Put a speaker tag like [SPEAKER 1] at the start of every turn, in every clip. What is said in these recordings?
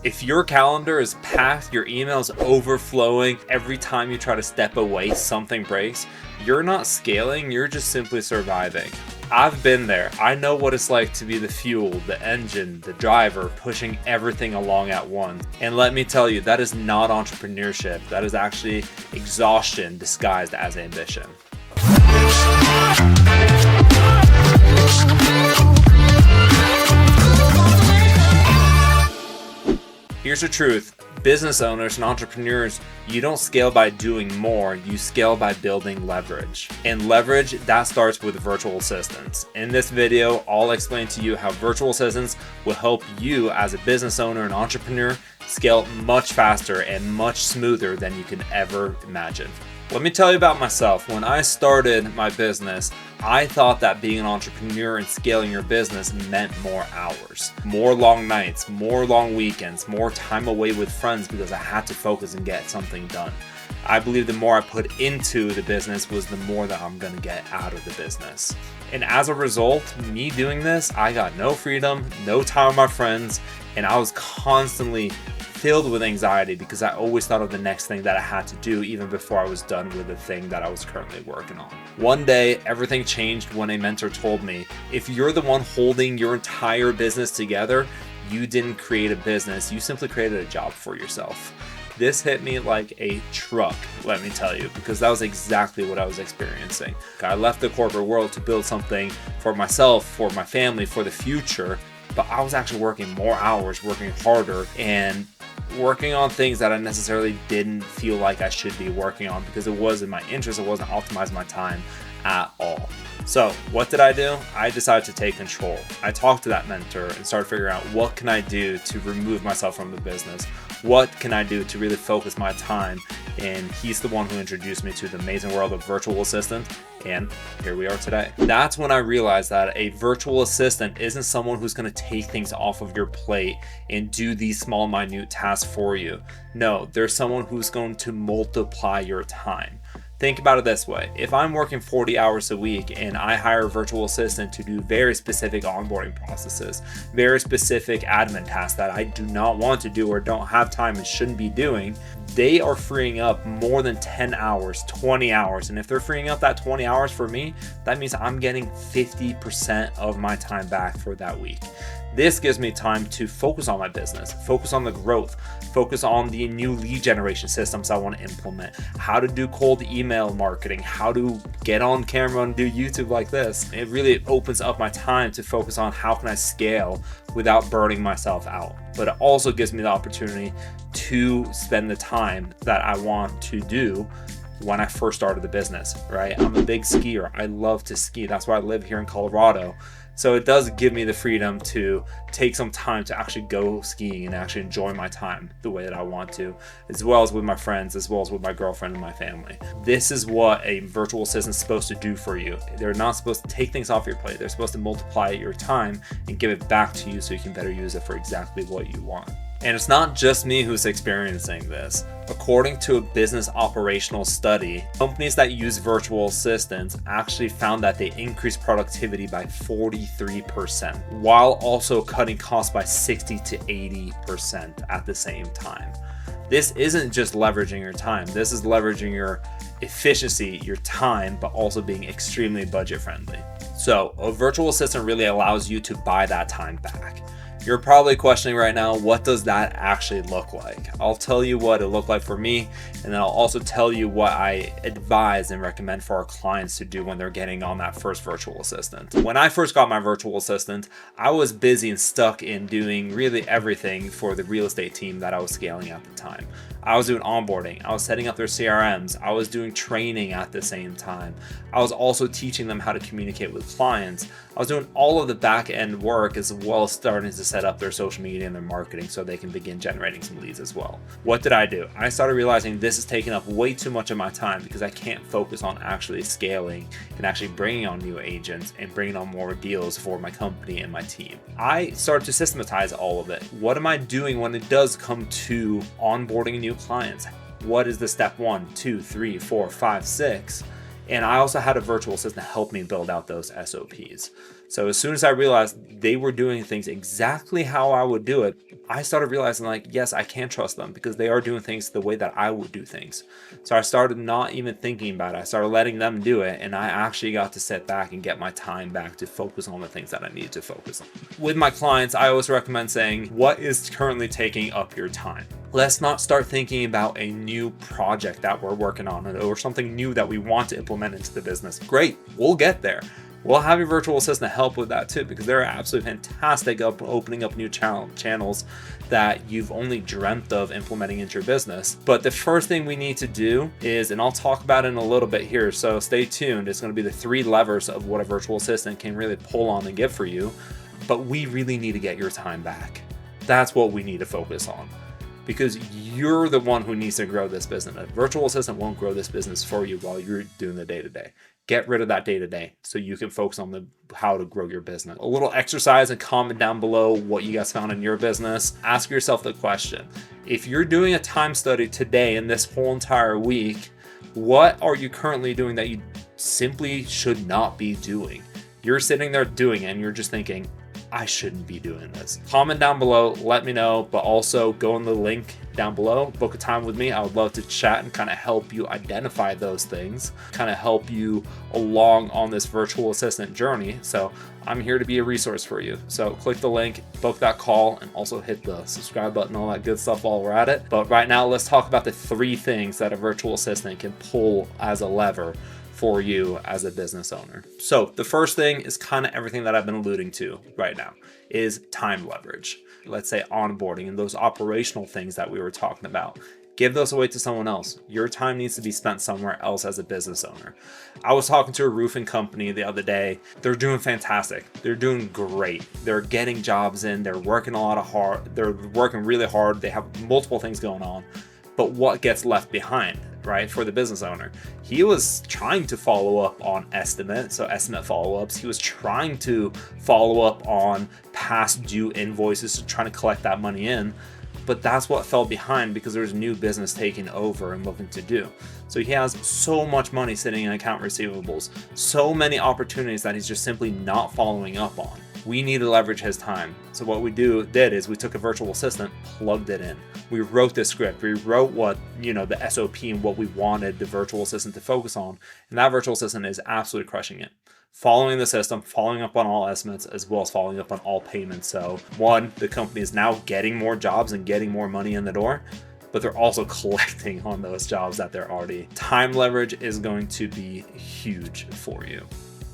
[SPEAKER 1] If your calendar is packed, your emails overflowing, every time you try to step away, something breaks, you're not scaling, you're just simply surviving. I've been there. I know what it's like to be the fuel, the engine, the driver, pushing everything along at once. And let me tell you, that is not entrepreneurship. That is actually exhaustion disguised as ambition. Here's the truth. Business owners and entrepreneurs, you don't scale by doing more, you scale by building leverage. And leverage, that starts with virtual assistants. In this video, I'll explain to you how virtual assistants will help you as a business owner and entrepreneur scale much faster and much smoother than you can ever imagine. Let me tell you about myself. When I started my business, I thought that being an entrepreneur and scaling your business meant more hours, more long nights, more long weekends, more time away with friends because I had to focus and get something done. I believe the more I put into the business was the more that I'm going to get out of the business. And as a result, me doing this, I got no freedom, no time with my friends, and I was constantly filled with anxiety because I always thought of the next thing that I had to do even before I was done with the thing that I was currently working on. One day, everything changed when a mentor told me, if you're the one holding your entire business together, you didn't create a business, you simply created a job for yourself. This hit me like a truck, let me tell you, because that was exactly what I was experiencing. I left the corporate world to build something for myself, for my family, for the future, but I was actually working more hours, working harder, and working on things that I necessarily didn't feel like I should be working on because it wasn't my interest, it wasn't optimizing my time at all. So what did I do? I decided to take control. I talked to that mentor and started figuring out what can I do to remove myself from the business? What can I do to really focus my time? And he's the one who introduced me to the amazing world of virtual assistant. And here we are today. That's when I realized that a virtual assistant isn't someone who's going to take things off of your plate and do these small, minute tasks for you. No, there's someone who's going to multiply your time. Think about it this way. If I'm working 40 hours a week and I hire a virtual assistant to do very specific onboarding processes, very specific admin tasks that I do not want to do or don't have time and shouldn't be doing, they are freeing up more than 10 hours, 20 hours. And if they're freeing up that 20 hours for me, that means I'm getting 50% of my time back for that week. This gives me time to focus on my business, focus on the growth, focus on the new lead generation systems I want to implement, how to do cold email marketing, how to get on camera and do YouTube like this. It really opens up my time to focus on how can I scale without burning myself out. But it also gives me the opportunity to spend the time that I want to do when I first started the business, right? I'm a big skier. I love to ski. That's why I live here in Colorado. So it does give me the freedom to take some time to actually go skiing and actually enjoy my time the way that I want to, as well as with my friends, as well as with my girlfriend and my family. This is what a virtual assistant is supposed to do for you. They're not supposed to take things off your plate. They're supposed to multiply your time and give it back to you so you can better use it for exactly what you want. And it's not just me who's experiencing this. According to a business operational study, companies that use virtual assistants actually found that they increased productivity by 43%, while also cutting costs by 60 to 80% at the same time. This isn't just leveraging your time. This is leveraging your efficiency, your time, but also being extremely budget friendly. So a virtual assistant really allows you to buy that time back. You're probably questioning right now, what does that actually look like? I'll tell you what it looked like for me, and then I'll also tell you what I advise and recommend for our clients to do when they're getting on that first virtual assistant. When I first got my virtual assistant, I was busy and stuck in doing really everything for the real estate team that I was scaling at the time. I was doing onboarding, I was setting up their CRMs, I was doing training at the same time. I was also teaching them how to communicate with clients. I was doing all of the back end work as well as starting to set up their social media and their marketing so they can begin generating some leads as well. What did I do? I started realizing this is taking up way too much of my time because I can't focus on actually scaling and actually bringing on new agents and bringing on more deals for my company and my team. I started to systematize all of it. What am I doing when it does come to onboarding new clients? What is the step 1, 2, 3, 4, 5, 6? And I also had a virtual assistant help me build out those SOPs. So as soon as I realized they were doing things exactly how I would do it, I started realizing like, yes, I can trust them because they are doing things the way that I would do things. So I started not even thinking about it. I started letting them do it, and I actually got to sit back and get my time back to focus on the things that I needed to focus on. With my clients, I always recommend saying, what is currently taking up your time? Let's not start thinking about a new project that we're working on or something new that we want to implement into the business. Great, we'll get there. We'll have your virtual assistant help with that too, because they're absolutely fantastic at opening up new channels that you've only dreamt of implementing into your business. But the first thing we need to do is, and I'll talk about it in a little bit here, so stay tuned. It's going to be the 3 levers of what a virtual assistant can really pull on and give for you. But we really need to get your time back. That's what we need to focus on, because you're the one who needs to grow this business. A virtual assistant won't grow this business for you while you're doing the day-to-day. Get rid of that day-to-day so you can focus on how to grow your business. A little exercise, and comment down below what you guys found in your business. Ask yourself the question, if you're doing a time study today and this whole entire week, what are you currently doing that you simply should not be doing? You're sitting there doing it and you're just thinking, I shouldn't be doing this. Comment down below, let me know, but also go in the link down below, book a time with me. I would love to chat and kind of help you identify those things, kind of help you along on this virtual assistant journey. So I'm here to be a resource for you. So click the link, book that call, and also hit the subscribe button, all that good stuff while we're at it. But right now, let's talk about the 3 things that a virtual assistant can pull as a lever for you as a business owner. So the first thing is kind of everything that I've been alluding to right now, is time leverage. Let's say onboarding and those operational things that we were talking about. Give those away to someone else. Your time needs to be spent somewhere else as a business owner. I was talking to a roofing company the other day. They're doing fantastic. They're doing great. They're getting jobs in. They're working They're working really hard. They have multiple things going on. But what gets left behind, right, for the business owner? He was trying to follow up on estimate follow-ups. He was trying to follow up on past due invoices, trying to collect that money in. But that's what fell behind because there's new business taking over and looking to do. So he has so much money sitting in account receivables, so many opportunities that he's just simply not following up on. We need to leverage his time. So what we did is we took a virtual assistant, plugged it in. We wrote the script. We wrote what, the SOP and what we wanted the virtual assistant to focus on. And that virtual assistant is absolutely crushing it. Following the system, following up on all estimates, as well as following up on all payments. So one, the company is now getting more jobs and getting more money in the door, but they're also collecting on those jobs that they're already. Time leverage is going to be huge for you.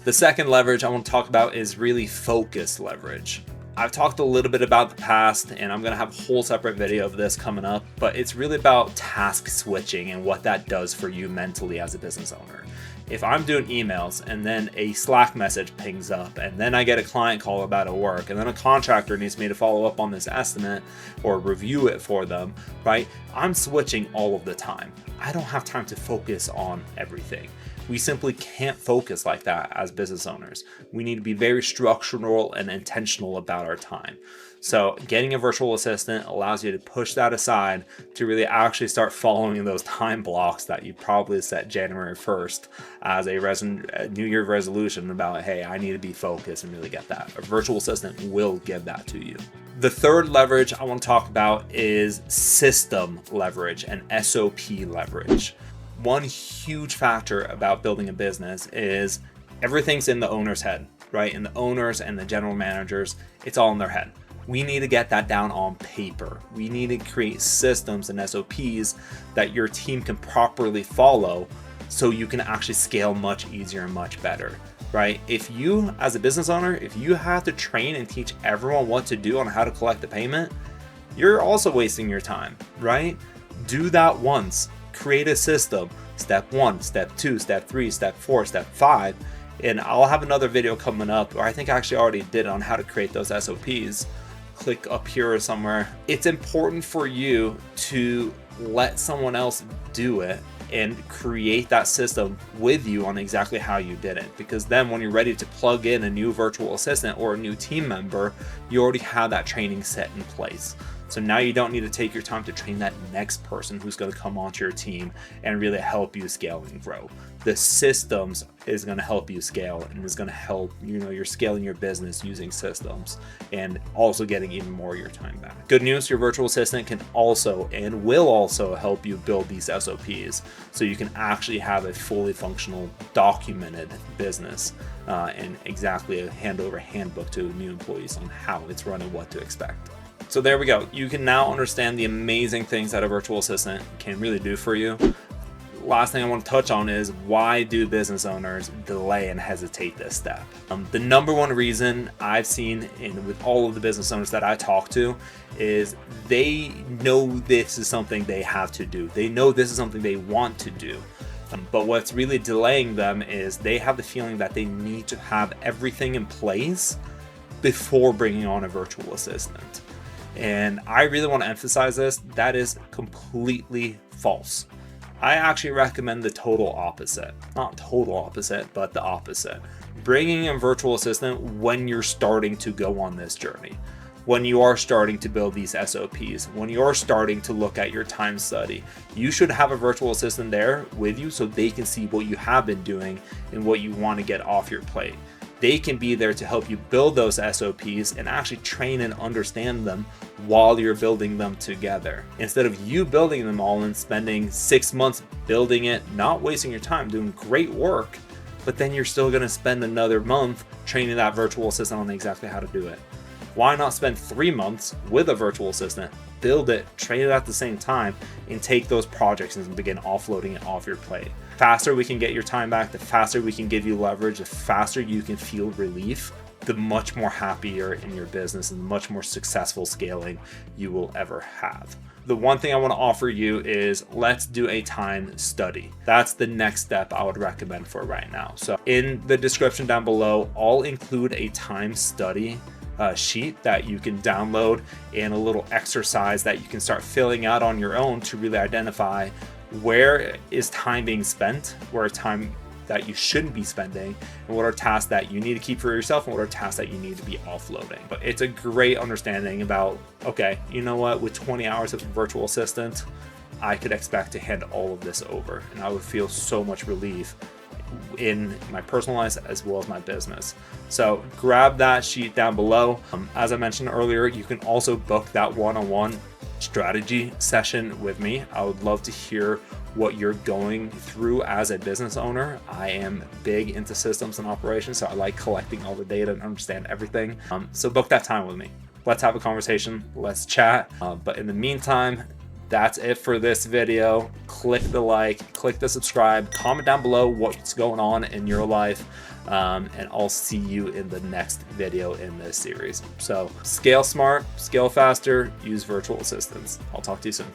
[SPEAKER 1] The second leverage I want to talk about is really focus leverage. I've talked a little bit about the past, and I'm going to have a whole separate video of this coming up, but it's really about task switching and what that does for you mentally as a business owner. If I'm doing emails and then a Slack message pings up and then I get a client call about a work and then a contractor needs me to follow up on this estimate or review it for them, right? I'm switching all of the time. I don't have time to focus on everything. We simply can't focus like that as business owners. We need to be very structural and intentional about our time. So getting a virtual assistant allows you to push that aside to really actually start following those time blocks that you probably set January 1st as a New Year resolution about, hey, I need to be focused and really get that. A virtual assistant will give that to you. The third leverage I want to talk about is system leverage and SOP leverage. One huge factor about building a business is everything's in the owner's head, right? And the owners and the general managers, it's all in their head. We need to get that down on paper. We need to create systems and SOPs that your team can properly follow so you can actually scale much easier and much better, right? If you, as a business owner, if you have to train and teach everyone what to do on how to collect the payment, you're also wasting your time, right? Do that once. Create a system. Step 1, step 2, step 3, step 4, step 5. And I'll have another video coming up, or I think I actually already did, on how to create those SOPs. Click up here or somewhere. It's important for you to let someone else do it and create that system with you on exactly how you did it. Because then when you're ready to plug in a new virtual assistant or a new team member, you already have that training set in place. So now you don't need to take your time to train that next person who's going to come onto your team and really help you scale and grow. The systems is going to help you scale and is going to help, you're scaling your business using systems and also getting even more of your time back. Good news, your virtual assistant can also and will also help you build these SOPs so you can actually have a fully functional, documented business and exactly a handover handbook to new employees on how it's run and what to expect. So there we go. You can now understand the amazing things that a virtual assistant can really do for you. Last thing I want to touch on is, why do business owners delay and hesitate this step? The number one reason I've seen with all of the business owners that I talk to is they know this is something they have to do. They know this is something they want to do. But what's really delaying them is they have the feeling that they need to have everything in place before bringing on a virtual assistant. And I really want to emphasize this. That is completely false. I actually recommend the total opposite. Not total opposite, but the opposite. Bringing in a virtual assistant when you're starting to go on this journey. When you are starting to build these SOPs, when you're starting to look at your time study, you should have a virtual assistant there with you so they can see what you have been doing and what you want to get off your plate. They can be there to help you build those SOPs and actually train and understand them while you're building them together. Instead of you building them all and spending 6 months building it, not wasting your time, doing great work, but then you're still going to spend another month training that virtual assistant on exactly how to do it. Why not spend 3 months with a virtual assistant, build it, train it at the same time, and take those projects and begin offloading it off your plate? The faster we can get your time back, the faster we can give you leverage, the faster you can feel relief, the much more happier in your business and much more successful scaling you will ever have. The one thing I want to offer you is, let's do a time study. That's the next step I would recommend for right now. So in the description down below, I'll include a time study sheet that you can download and a little exercise that you can start filling out on your own to really identify where is time being spent, where is time that you shouldn't be spending, and what are tasks that you need to keep for yourself and what are tasks that you need to be offloading. But it's a great understanding about, okay, you know what, with 20 hours of virtual assistant, I could expect to hand all of this over and I would feel so much relief in my personal life as well as my business. So grab that sheet down below. As I mentioned earlier, you can also book that one-on-one strategy session with me. I would love to hear what you're going through as a business owner. I am big into systems and operations, so I like collecting all the data and understand everything. So book that time with me. Let's have a conversation. Let's chat. But in the meantime, that's it for this video. Click the like, click the subscribe, comment down below what's going on in your life, and I'll see you in the next video in this series. So scale smart, scale faster, use virtual assistants. I'll talk to you soon.